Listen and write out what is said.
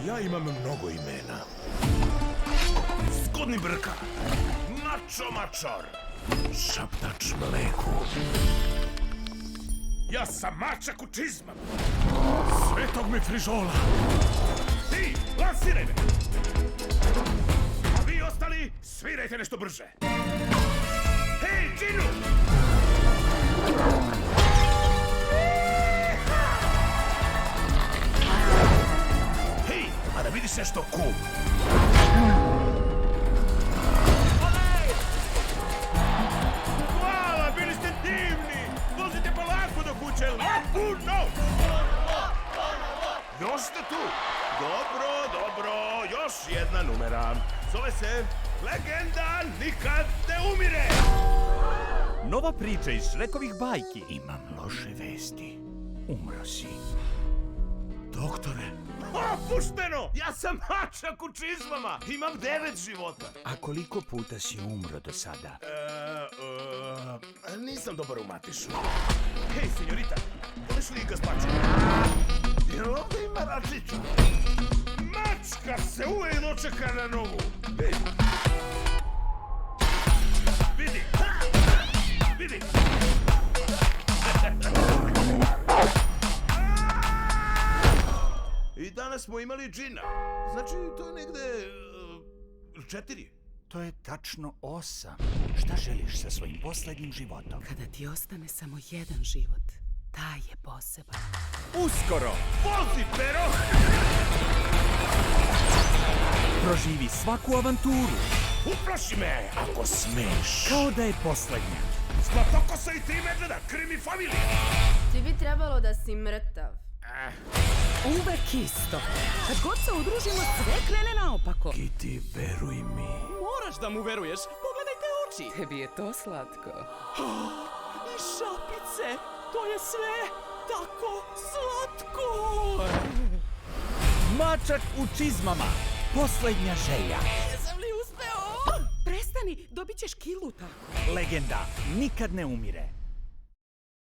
Ja imam mnogo imena. Zgodni brka, mačo mačor, šaptač mleku. Ja sam mačak u čizmama, svetog mi frižola. Ti, lansiraj me! A vi ostali, svirajte nešto brže. Hej, Džinu! Hej, a da vidiš nešto cool. Hvala, bili ste divni! Vozite polako do kuće, laku noć! Još ste tu? Dobro, još jedna numera. Zove se Legenda nikad ne umire! Nova priča iz Šrekovih bajki. Imam loše vesti. Umro si. Doktore. Opušteno! Ja sam mačak u čizmama. Imam 9 života. A koliko puta si umro do sada? Nisam dobar u matišu. Hej, senjorita, voliš li gazpaču? Jer ovdje ima račića. Mačka se uvijek dočeka na nogu. Vidi. Vidi. I danas smo imali džina. Znači, to je negde 4. To je tačno 8. Šta želiš sa svojim posljednjim životom? Kada ti ostane samo jedan život, taj je poseban. Uskoro! Vozi, pero! Proživi svaku avanturu Uplaši me, ako smeš. kao da je posljednja. Zlatokosa i 3 medveda, krimi familije. Ti bi trebalo da si mrtav. Uvek isto. Kad god se udružimo, sve krene naopako. Kitty, veruj mi. Moraš da mu veruješ, pogledajte oči. Tebi je to slatko. I šapice, to je sve tako slatko. Mačak u čizmama. Posljednja želja. Jesam li uspeo? Prestani, dobit ćeš kilu tako. Legenda nikad ne umire.